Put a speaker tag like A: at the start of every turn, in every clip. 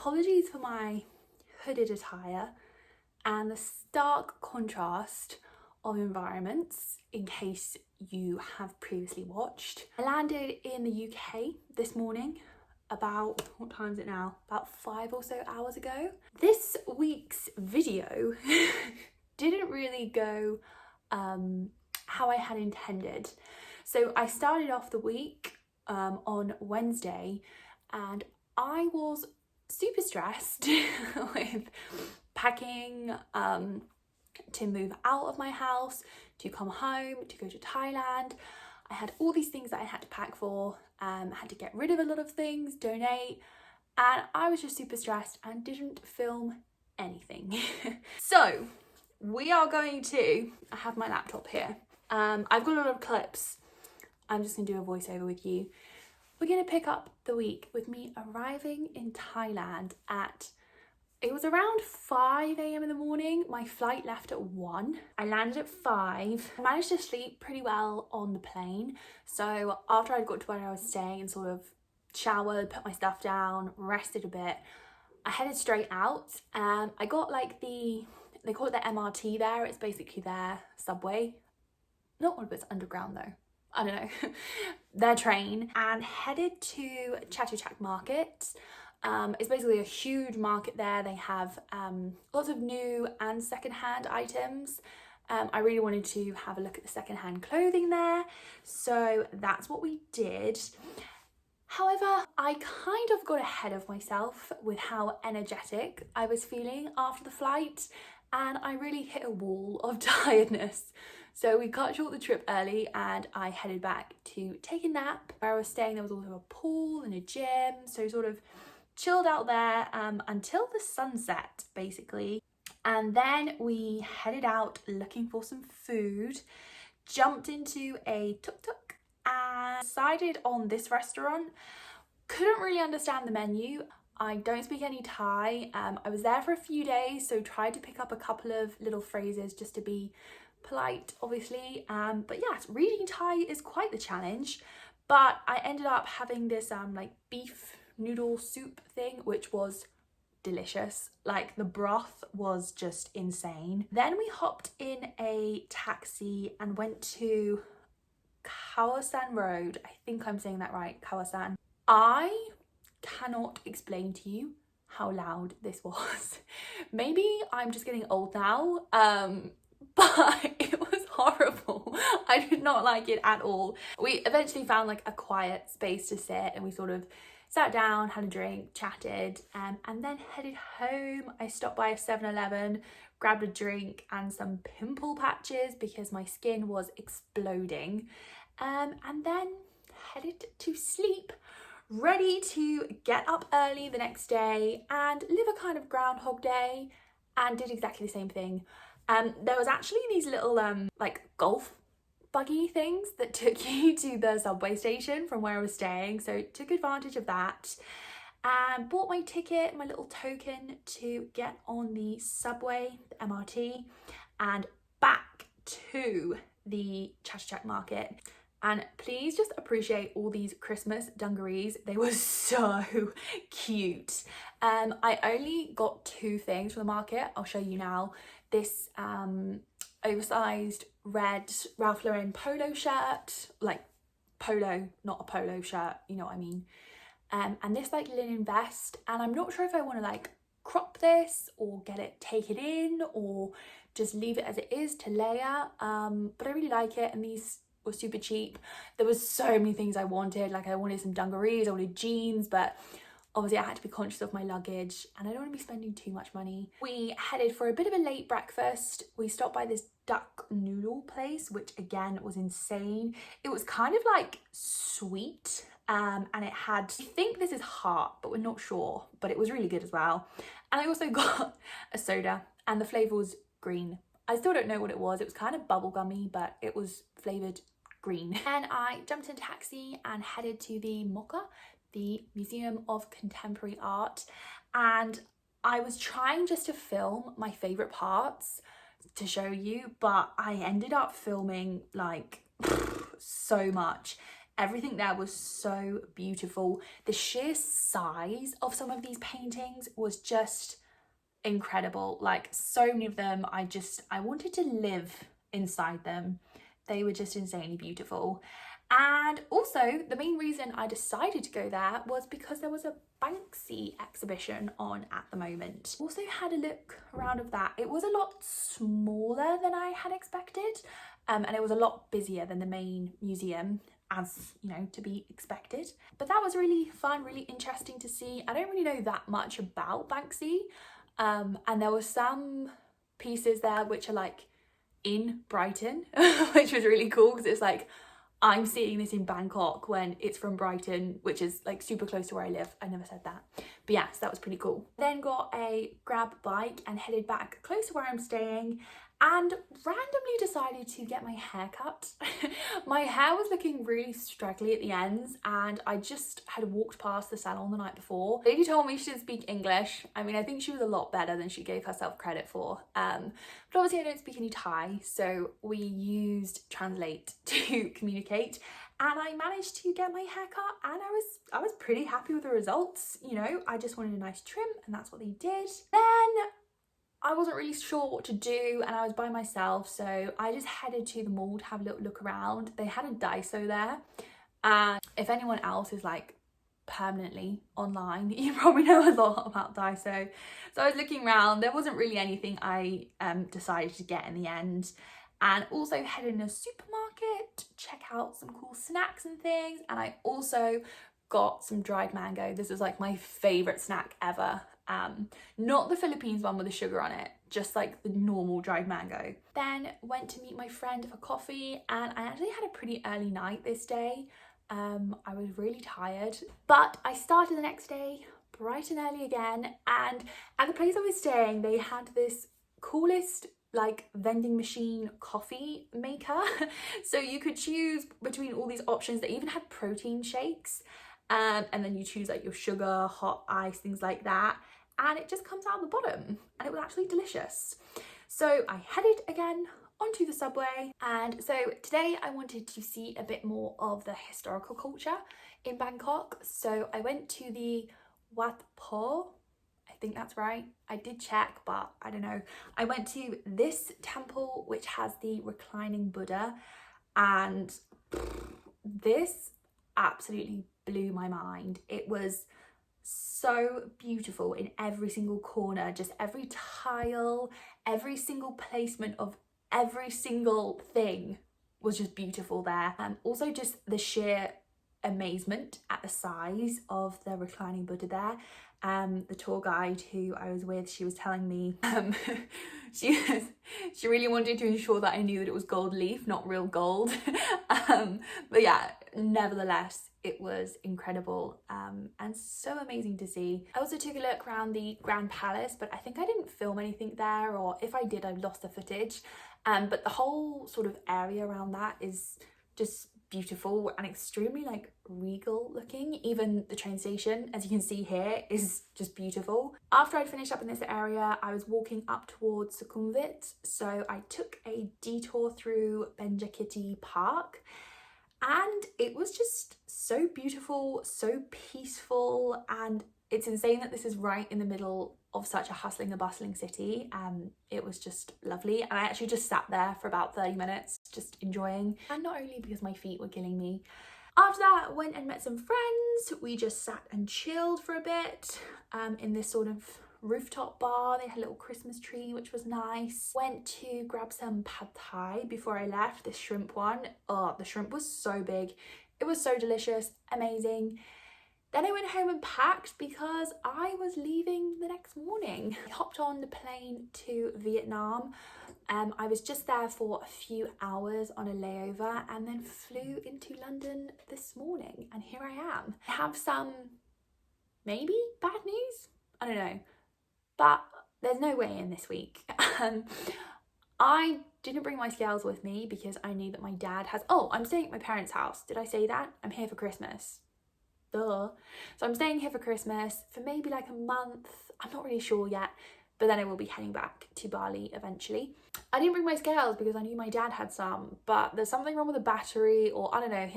A: apologies for my hooded attire and the stark contrast of environments in case you have previously watched. I landed in the UK this morning about, what time is it now? About 5 or so hours ago. This week's video didn't really go how I had intended. So I started off the week on Wednesday and I was super stressed with packing to move out of my house, to come home, to go to Thailand. I had all these things that I had to pack for, had to get rid of a lot of things, donate, and I was just super stressed and didn't film anything. So we are going to, I have my laptop here. I've got a lot of clips. I'm just gonna do a voiceover with you. We're gonna pick up the week with me arriving in Thailand at, it was around 5 a.m. in the morning. My flight left at 1. I landed at 5. I managed to sleep pretty well on the plane. So after I'd got to where I was staying and sort of showered, put my stuff down, rested a bit, I headed straight out. I got like they call it the MRT there. It's basically their subway. Not one of it's underground though. I don't know. Their train, and headed to Chatuchak Market. It's basically a huge market there. They have lots of new and secondhand items. I really wanted to have a look at the secondhand clothing there, so that's what we did. However, I kind of got ahead of myself with how energetic I was feeling after the flight, and I really hit a wall of tiredness. So we cut short the trip early and I headed back to take a nap. Where I was staying, there was also a pool and a gym, so sort of chilled out there until the sunset basically. And then we headed out looking for some food, jumped into a tuk-tuk and decided on this restaurant. Couldn't really understand the menu. I don't speak any Thai. I was there for a few days, so tried to pick up a couple of little phrases just to be polite, obviously. But yeah, reading Thai is quite the challenge. But I ended up having this like beef noodle soup thing, which was delicious. Like the broth was just insane. Then we hopped in a taxi and went to Kawasan Road. I think I'm saying that right, Kawasan. I cannot explain to you how loud this was. Maybe I'm just getting old now, but it was horrible. I did not like it at all. We eventually found like a quiet space to sit and we sort of sat down, had a drink, chatted, and then headed home. I stopped by a 7-Eleven, grabbed a drink and some pimple patches because my skin was exploding, and then headed to sleep, ready to get up early the next day and live a kind of Groundhog Day, and did exactly the same thing. There was actually these little like golf buggy things that took you to the subway station from where I was staying, so took advantage of that and bought my ticket, my little token to get on the subway, the MRT, and back to the Chatuchak Market. And please just appreciate all these Christmas dungarees. They were so cute. I only got 2 things from the market. I'll show you now. This oversized red Ralph Lauren polo shirt, like polo, not a polo shirt, you know what I mean. And this like linen vest, and I'm not sure if I want to like crop this or take it in or just leave it as it is to layer, but I really like it, and these were super cheap. There was so many things I wanted, like I wanted some dungarees, I wanted jeans, but obviously I had to be conscious of my luggage and I don't want to be spending too much money. We headed for a bit of a late breakfast. We stopped by this duck noodle place, which again was insane. It was kind of like sweet, and it had, I think this is heart, but we're not sure, but it was really good as well. And I also got a soda and the flavour was green. I still don't know what it was. It was kind of bubblegummy, but it was flavoured green. And I jumped in a taxi and headed to the MOCA, the Museum of Contemporary Art, and I was trying just to film my favourite parts to show you, but I ended up filming like so much. Everything there was so beautiful. The sheer size of some of these paintings was just incredible. Like, so many of them, I wanted to live inside them. They were just insanely beautiful. And also, the main reason I decided to go there was because there was a Banksy exhibition on at the moment. Also had a look around of that. It was a lot smaller than I had expected, and it was a lot busier than the main museum, as you know, to be expected. But that was really fun, really interesting to see. I don't really know that much about Banksy, and there were some pieces there which are like in Brighton, which was really cool because it's like, I'm seeing this in Bangkok when it's from Brighton, which is like super close to where I live. I never said that. But yeah, so that was pretty cool. Then got a grab bike and headed back close to where I'm staying, and randomly decided to get my hair cut. My hair was looking really straggly at the ends, and I just had walked past the salon the night before. The lady told me she didn't speak English. I mean, I think she was a lot better than she gave herself credit for. But obviously I don't speak any Thai, so we used Translate to communicate, and I managed to get my hair cut, and I was pretty happy with the results. You know, I just wanted a nice trim, and that's what they did. Then I wasn't really sure what to do, and I was by myself, so I just headed to the mall to have a little look around. They had a Daiso there, and if anyone else is like permanently online, you probably know a lot about Daiso. So I was looking around. There wasn't really anything I decided to get in the end, and also headed in a supermarket, check out some cool snacks and things. And I also got some dried mango. This is like my favorite snack ever. Not the Philippines one with the sugar on it, just like the normal dried mango. Then went to meet my friend for coffee, and I actually had a pretty early night this day. I was really tired, but I started the next day bright and early again, and at the place I was staying, they had this coolest like vending machine coffee maker. So you could choose between all these options. They even had protein shakes, and then you choose like your sugar, hot ice, things like that, and it just comes out the bottom, and it was actually delicious. So I headed again onto the subway, and so today I wanted to see a bit more of the historical culture in Bangkok. So I went to the Wat Po, I think that's right. I did check, but I don't know. I went to this temple which has the reclining Buddha, and this absolutely blew my mind. It was so beautiful in every single corner, just every tile, every single placement of every single thing was just beautiful there. Also just the sheer amazement at the size of the reclining Buddha there. The tour guide who I was with, she was telling me she really wanted to ensure that I knew that it was gold leaf, not real gold. But yeah, nevertheless, it was incredible, and so amazing to see. I also took a look around the Grand Palace, but I think I didn't film anything there, or if I did, I lost the footage. But the whole sort of area around that is just beautiful and extremely like regal looking. Even the train station, as you can see here, is just beautiful. After I'd finished up in this area, I was walking up towards Sukhumvit, so I took a detour through Benjakiti Park, and it was just so beautiful, so peaceful, and it's insane that this is right in the middle of such a hustling and bustling city. It was just lovely, and I actually just sat there for about 30 minutes just enjoying, and not only because my feet were killing me. After that, went and met some friends. We just sat and chilled for a bit in this sort of rooftop bar. They had a little Christmas tree, which was nice. Went to grab some pad thai before I left, this shrimp one. Oh, the shrimp was so big. It was so delicious, amazing. Then I went home and packed because I was leaving the next morning. I hopped on the plane to Vietnam. I was just there for a few hours on a layover, and then flew into London this morning, and here I am. I have some maybe bad news, I don't know, but there's no way in this week. I didn't bring my scales with me because I knew that my dad has, I'm staying at my parents' house. Did I say that? I'm here for Christmas. Duh. So I'm staying here for Christmas for maybe like a month. I'm not really sure yet, but then I will be heading back to Bali eventually. I didn't bring my scales because I knew my dad had some, but there's something wrong with the battery, or I don't know,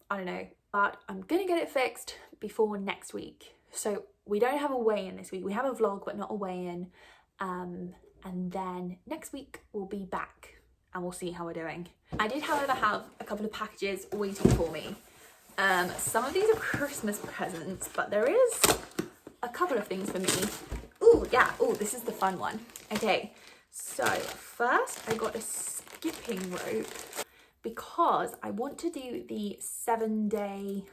A: I don't know, but I'm gonna get it fixed before next week. So we don't have a weigh-in this week. We have a vlog, but not a weigh-in. And then next week we'll be back and we'll see how we're doing. I did, however, have a couple of packages waiting for me. Some of these are Christmas presents, but there is a couple of things for me. Oh yeah, oh, this is the fun one. Okay, so first I got a skipping rope because I want to do the 7-day,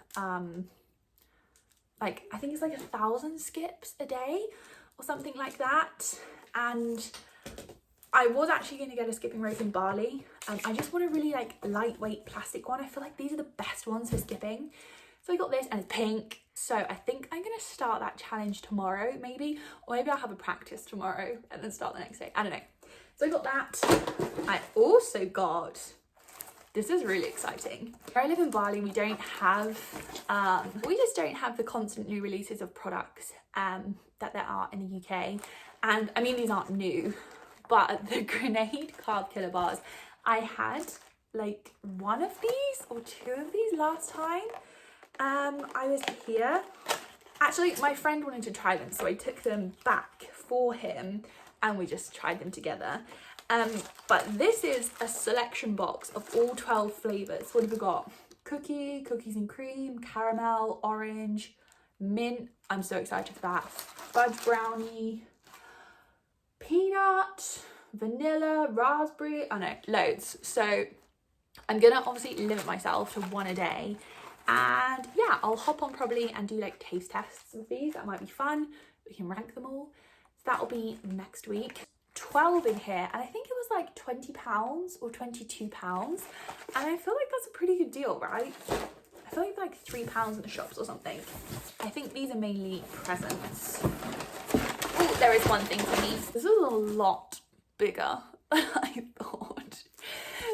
A: like, I think it's like 1,000 skips a day or something like that. And I was actually going to get a skipping rope in Bali. I just want a really like lightweight plastic one. I feel like these are the best ones for skipping. So I got this and it's pink. So I think I'm going to start that challenge tomorrow maybe. Or maybe I'll have a practice tomorrow and then start the next day. I don't know. So I got that. I also got, this is really exciting. Where I live in Bali, we don't have, we just don't have the constant new releases of products that there are in the UK. And I mean, these aren't new, but the grenade carb killer bars, I had like one of these or two of these last time I was here. Actually, my friend wanted to try them, so I took them back for him and we just tried them together. But this is a selection box of all 12 flavors. What have we got? Cookies and cream, caramel, orange, mint. I'm so excited for that. Fudge brownie, peanut, vanilla, raspberry, oh no, loads. So I'm gonna obviously limit myself to one a day. And yeah, I'll hop on probably and do like taste tests with these. That might be fun. We can rank them all. So that'll be next week. 12 in here, and I think it was like £20 or £22. And I feel like that's a pretty good deal, right? I feel like £3 in the shops or something. I think these are mainly presents. Oh, there is one thing for me. This is a lot bigger than I thought.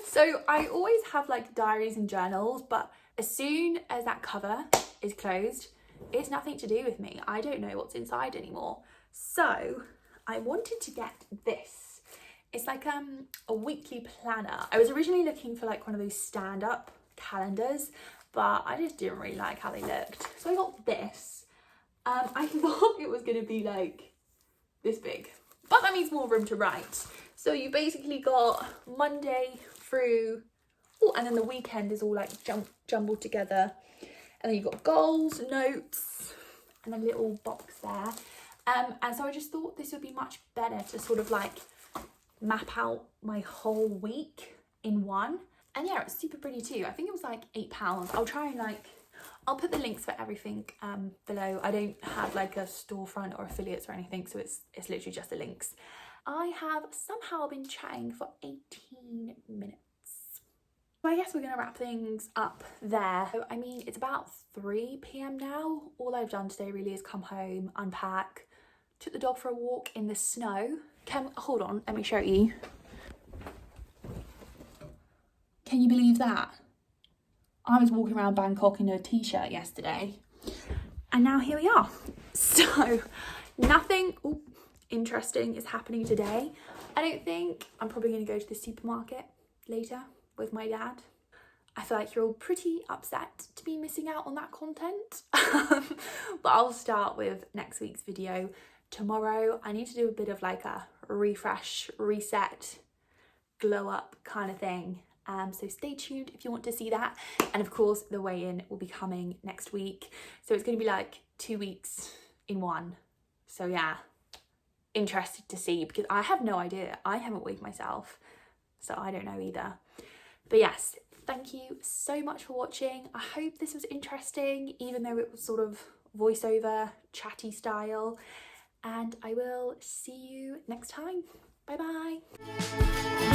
A: So I always have like diaries and journals, but as soon as that cover is closed, it's nothing to do with me. I don't know what's inside anymore. So I wanted to get this. It's like a weekly planner. I was originally looking for like one of those stand-up calendars, but I just didn't really like how they looked. So I got this. I thought it was gonna be like this big, but that means more room to write. So you basically got Monday through, oh, and then the weekend is all like jumbled together. And then you've got goals, notes, and a little box there. And so I just thought this would be much better to sort of like map out my whole week in one. And yeah, it's super pretty too. I think it was like £8. I'll try and like, I'll put the links for everything below. I don't have like a storefront or affiliates or anything, so it's literally just the links. I have somehow been chatting for 18 minutes. So I guess we're gonna wrap things up there. So, I mean, it's about 3 p.m. now. All I've done today really is come home, unpack, took the dog for a walk in the snow. Hold on, let me show you. Can you believe that? I was walking around Bangkok in a t-shirt yesterday, and now here we are. So nothing interesting is happening today. I don't think. I'm probably going to go to the supermarket later with my dad. I feel like you're all pretty upset to be missing out on that content. But I'll start with next week's video tomorrow. I need to do a bit of like a refresh, reset, glow up kind of thing. So stay tuned if you want to see that. And of course, the weigh-in will be coming next week. So it's going to be like 2 weeks in one. So yeah, interested to see, because I have no idea. I haven't weighed myself, so I don't know either. But yes, thank you so much for watching. I hope this was interesting, even though it was sort of voiceover, chatty style. And I will see you next time. Bye bye.